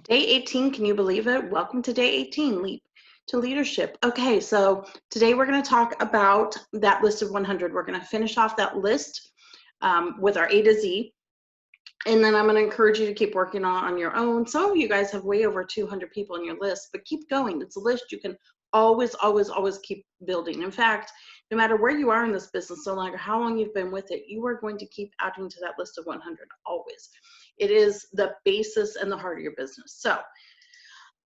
Day 18, can you believe it? Welcome to day 18, Leap to Leadership. Okay, so today we're going to talk about that list of 100. We're going to finish off that list with our A to Z. And then I'm going to encourage you to keep working on your own. Some of you guys have way over 200 people on your list, but keep going. It's a list you can always, always, always keep building. In fact, no matter where you are in this business, no matter how long you've been with it, you are going to keep adding to that list of 100 always. It is the basis and the heart of your business. So,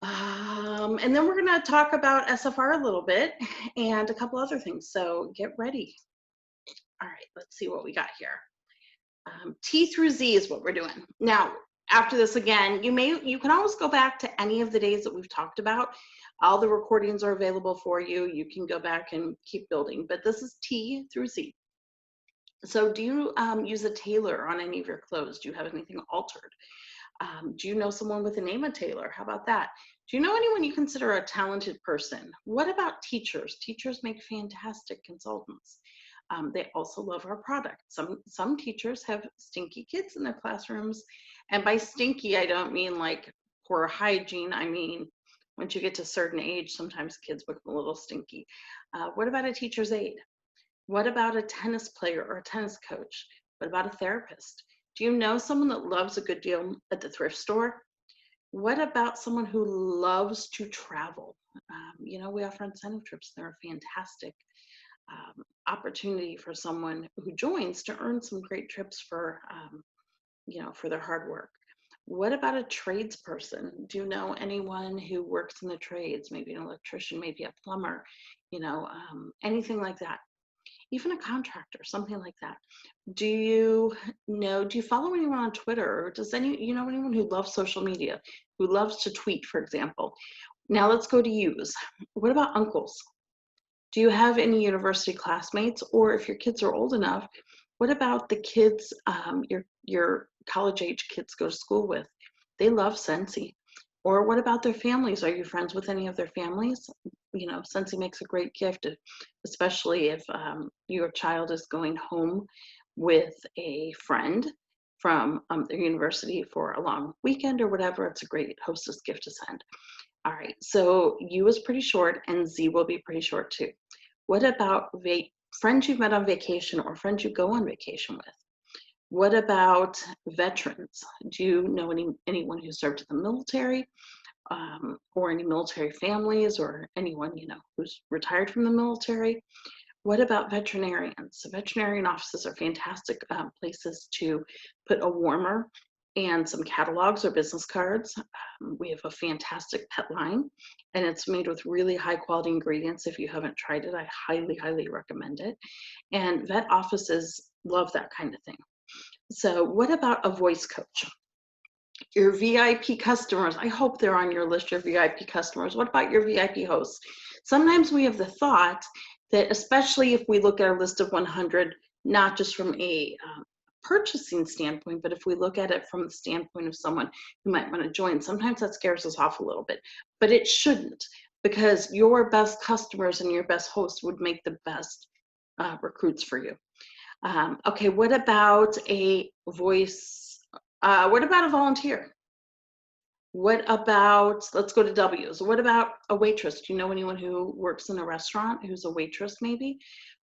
and then we're going to talk about SFR a little bit and a couple other things. So get ready. All right, let's see what we got here. T through Z is what we're doing. Now, after this again, you can always go back to any of the days that we've talked about. All the recordings are available for you. You can go back and keep building, but this is T through Z. So do you use a tailor on any of your clothes? Do you have anything altered? Do you know someone with the name of Taylor? How about that? Do you know anyone you consider a talented person? What about teachers? Teachers make fantastic consultants. They also love our product. Some teachers have stinky kids in their classrooms. And by stinky, I don't mean like poor hygiene. I mean, once you get to a certain age, sometimes kids become a little stinky. What about a teacher's aide? What about a tennis player or a tennis coach? What about a therapist? Do you know someone that loves a good deal at the thrift store? What about someone who loves to travel? We offer incentive trips. They're a fantastic opportunity for someone who joins to earn some great trips for their hard work. What about a tradesperson? Do you know anyone who works in the trades? Maybe an electrician, maybe a plumber, anything like that. Even a contractor, something like that. Do you follow anyone on Twitter? Or you know anyone who loves social media, who loves to tweet, for example? Now let's go to use. What about uncles? Do you have any university classmates? Or if your kids are old enough, what about the kids your college age kids go to school with? They love Scentsy. Or what about their families? Are you friends with any of their families? Scentsy makes a great gift, especially if your child is going home with a friend from their university for a long weekend or whatever. It's a great hostess gift to send. All right, so U is pretty short and Z will be pretty short too. What about friends you've met on vacation or friends you go on vacation with? What about veterans? Do you know anyone who served in the military or any military families or anyone, who's retired from the military? What about veterinarians? So veterinarian offices are fantastic places to put a warmer and some catalogs or business cards. We have a fantastic pet line, and it's made with really high quality ingredients. If you haven't tried it, I highly, highly recommend it. And vet offices love that kind of thing. So what about a voice coach? Your VIP customers, I hope they're on your list, your VIP customers. What about your VIP hosts? Sometimes we have the thought that, especially if we look at our list of 100, not just from a purchasing standpoint, but if we look at it from the standpoint of someone who might want to join, sometimes that scares us off a little bit. But it shouldn't, because your best customers and your best hosts would make the best recruits for you. Okay, what about a voice? What about a volunteer? What about, let's go to W's. What about a waitress? Do you know anyone who works in a restaurant who's a waitress maybe?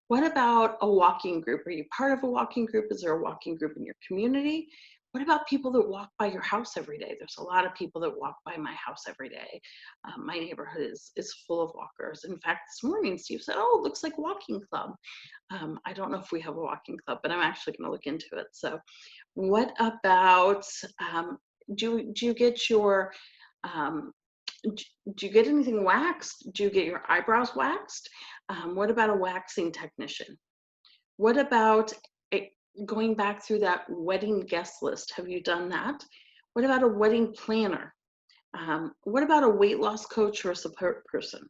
What about a walking group? Are you part of a walking group? Is there a walking group in your community? What about people that walk by your house every day? There's a lot of people that walk by my house every day. My neighborhood is full of walkers. In fact, this morning, Steve said, oh, it looks like walking club. I don't know if we have a walking club, but I'm actually going to look into it. So what about, do you get your, um, do you get anything waxed? Do you get your eyebrows waxed? What about a waxing technician? What about going back through that wedding guest list? Have you done that? What about a wedding planner? What about a weight loss coach or a support person?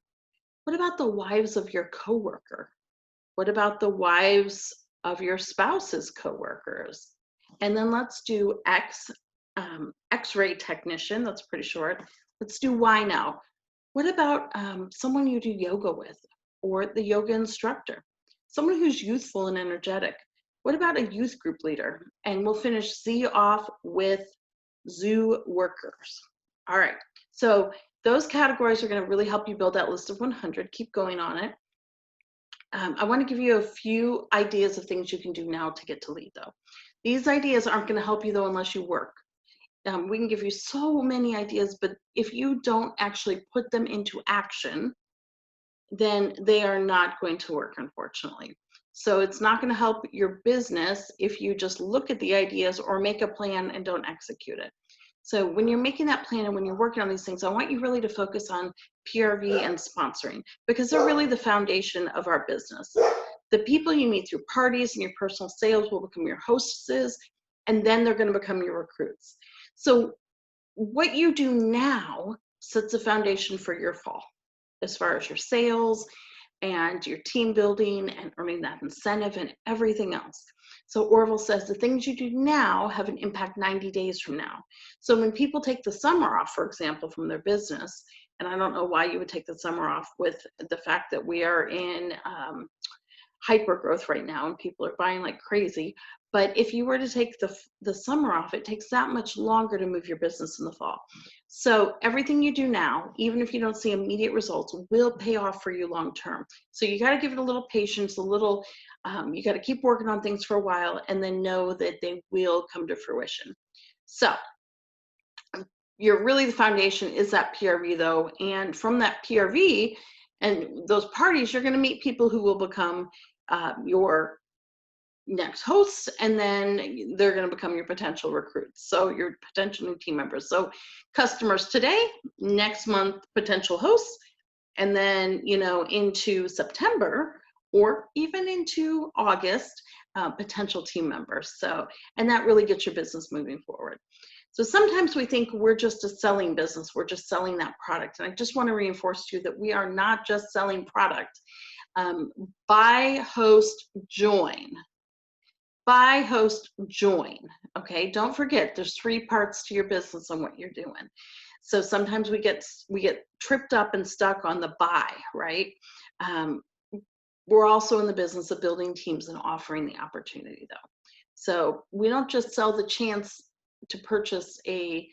What about the wives of your coworker? What about the wives of your spouse's coworkers? And then let's do X-ray technician. That's pretty short. Let's do Y now. What about someone you do yoga with, or the yoga instructor? Someone who's youthful and energetic. What about a youth group leader? And we'll finish Z off with zoo workers. All right. So those categories are going to really help you build that list of 100. Keep going on it. I want to give you a few ideas of things you can do now to get to lead, though. These ideas aren't going to help you, though, unless you work. We can give you so many ideas, but if you don't actually put them into action, then they are not going to work, unfortunately. So it's not going to help your business if you just look at the ideas or make a plan and don't execute it. So when you're making that plan and when you're working on these things, I want you really to focus on PRV and sponsoring, because they're really the foundation of our business. The people you meet through parties and your personal sales will become your hostesses, and then they're going to become your recruits. So what you do now sets a foundation for your fall, as far as your sales and your team building and earning that incentive and everything else. So Orville says the things you do now have an impact 90 days from now. So when people take the summer off, for example, from their business, and I don't know why you would take the summer off with the fact that we are in hyper growth right now and people are buying like crazy. But if you were to take the summer off, it takes that much longer to move your business in the fall. So everything you do now, even if you don't see immediate results, will pay off for you long term. So you got to give it a little patience, you got to keep working on things for a while and then know that they will come to fruition. So the foundation is that PRV, though. And from that PRV and those parties, you're going to meet people who will become your next hosts, and then they're going to become your potential recruits, so your potential new team members. So customers today, next month potential hosts, and then into September or even into August, potential team members. So, and that really gets your business moving forward. So sometimes we think we're just a selling business, we're just selling that product, and I just want to reinforce to you that we are not just selling product. Buy, host, join. Buy, host, join. Okay, don't forget there's 3 parts to your business on what you're doing. So sometimes we get tripped up and stuck on the buy, right? We're also in the business of building teams and offering the opportunity, though. So we don't just sell the chance to purchase a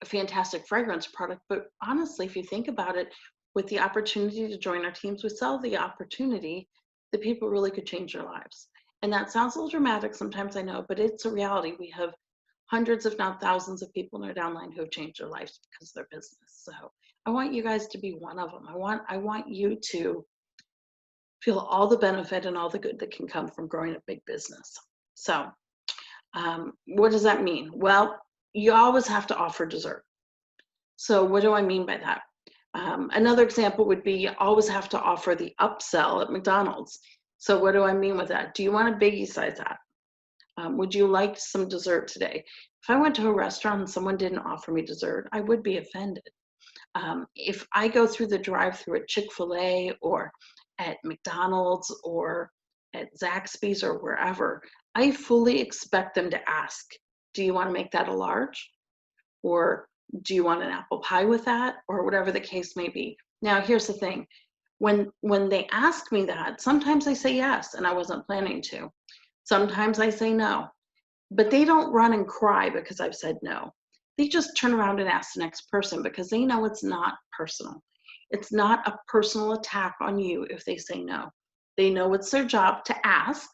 fantastic fragrance product, but honestly, if you think about it, with the opportunity to join our teams, we sell the opportunity that people really could change their lives. And that sounds a little dramatic sometimes, I know, but it's a reality. We have hundreds, if not thousands, of people in our downline who have changed their lives because of their business. So I want you guys to be one of them. I want you to feel all the benefit and all the good that can come from growing a big business. So what does that mean? Well, you always have to offer dessert. So what do I mean by that? Another example would be you always have to offer the upsell at McDonald's. So what do I mean with that? Do you want a biggie size that? Would you like some dessert today? If I went to a restaurant and someone didn't offer me dessert, I would be offended. If I go through the drive-thru at Chick-fil-A or at McDonald's or at Zaxby's or wherever, I fully expect them to ask, do you want to make that a large? Or do you want an apple pie with that? Or whatever the case may be. Now, here's the thing. When they ask me that, sometimes I say yes, and I wasn't planning to. Sometimes I say no. But they don't run and cry because I've said no. They just turn around and ask the next person because they know it's not personal. It's not a personal attack on you if they say no. They know it's their job to ask,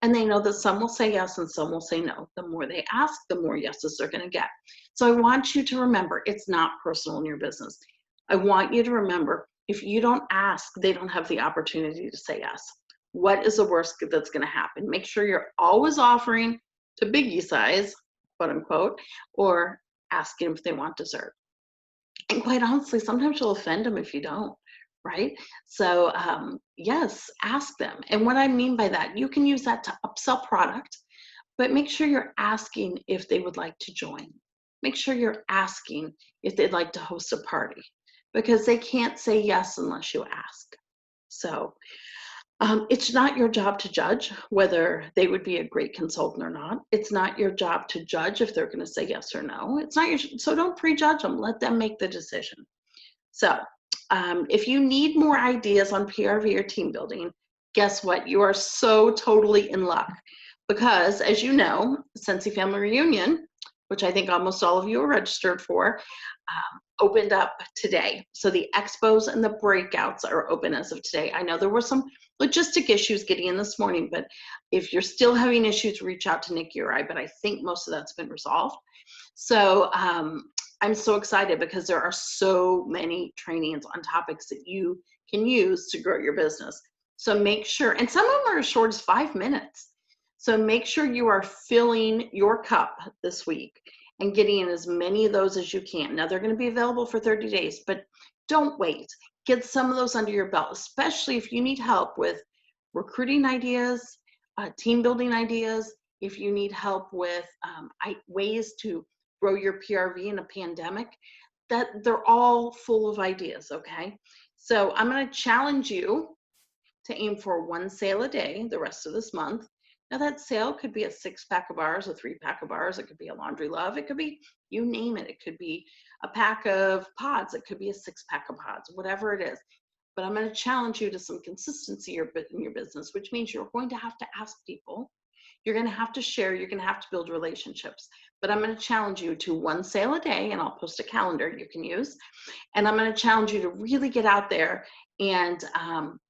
and they know that some will say yes and some will say no. The more they ask, the more yeses they're going to get. So I want you to remember it's not personal in your business. I want you to remember if you don't ask, they don't have the opportunity to say yes. What is the worst that's going to happen? Make sure you're always offering to biggie size, quote unquote, or asking if they want dessert. And quite honestly, sometimes you'll offend them if you don't, right? So yes, ask them. And what I mean by that, you can use that to upsell product, but make sure you're asking if they would like to join. Make sure you're asking if they'd like to host a party, because they can't say yes unless you ask. So it's not your job to judge whether they would be a great consultant or not. It's not your job to judge if they're going to say yes or no. It's not so don't prejudge them. Let them make the decision. So if you need more ideas on PRV or team building, guess what? You are so totally in luck, because as you know, Scentsy Family Reunion which I think almost all of you are registered for, opened up today. So the expos and the breakouts are open as of today. I know there were some logistic issues getting in this morning, but if you're still having issues, reach out to Nikki or I, but I think most of that's been resolved. So I'm so excited because there are so many trainings on topics that you can use to grow your business. So make sure, and some of them are as short as 5 minutes. So make sure you are filling your cup this week and getting in as many of those as you can. Now they're going to be available for 30 days, but don't wait. Get some of those under your belt, especially if you need help with recruiting ideas, team building ideas, if you need help with ways to grow your PRV in a pandemic, that they're all full of ideas, okay? So I'm going to challenge you to aim for 1 sale a day the rest of this month. Now that sale could be a 6-pack of bars, a 3-pack of bars, it could be a Laundry Love, it could be, you name it. It could be a pack of pods, it could be a 6-pack of pods, whatever it is. But I'm going to challenge you to some consistency in your business, which means you're going to have to ask people. You're going to have to share, you're going to have to build relationships. But I'm going to challenge you to 1 sale a day, and I'll post a calendar you can use. And I'm going to challenge you to really get out there and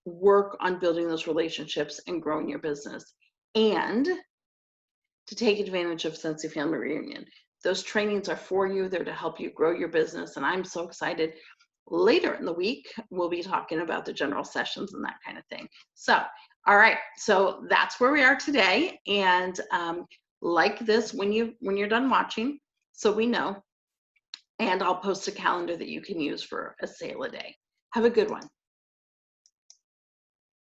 work on building those relationships and growing your business, and to take advantage of Scentsy Family Reunion. Those trainings are for you. They're to help you grow your business. And I'm so excited. Later in the week, we'll be talking about the general sessions and that kind of thing. So, all right. So that's where we are today. And like this when you're done watching, so we know. And I'll post a calendar that you can use for a sale a day. Have a good one.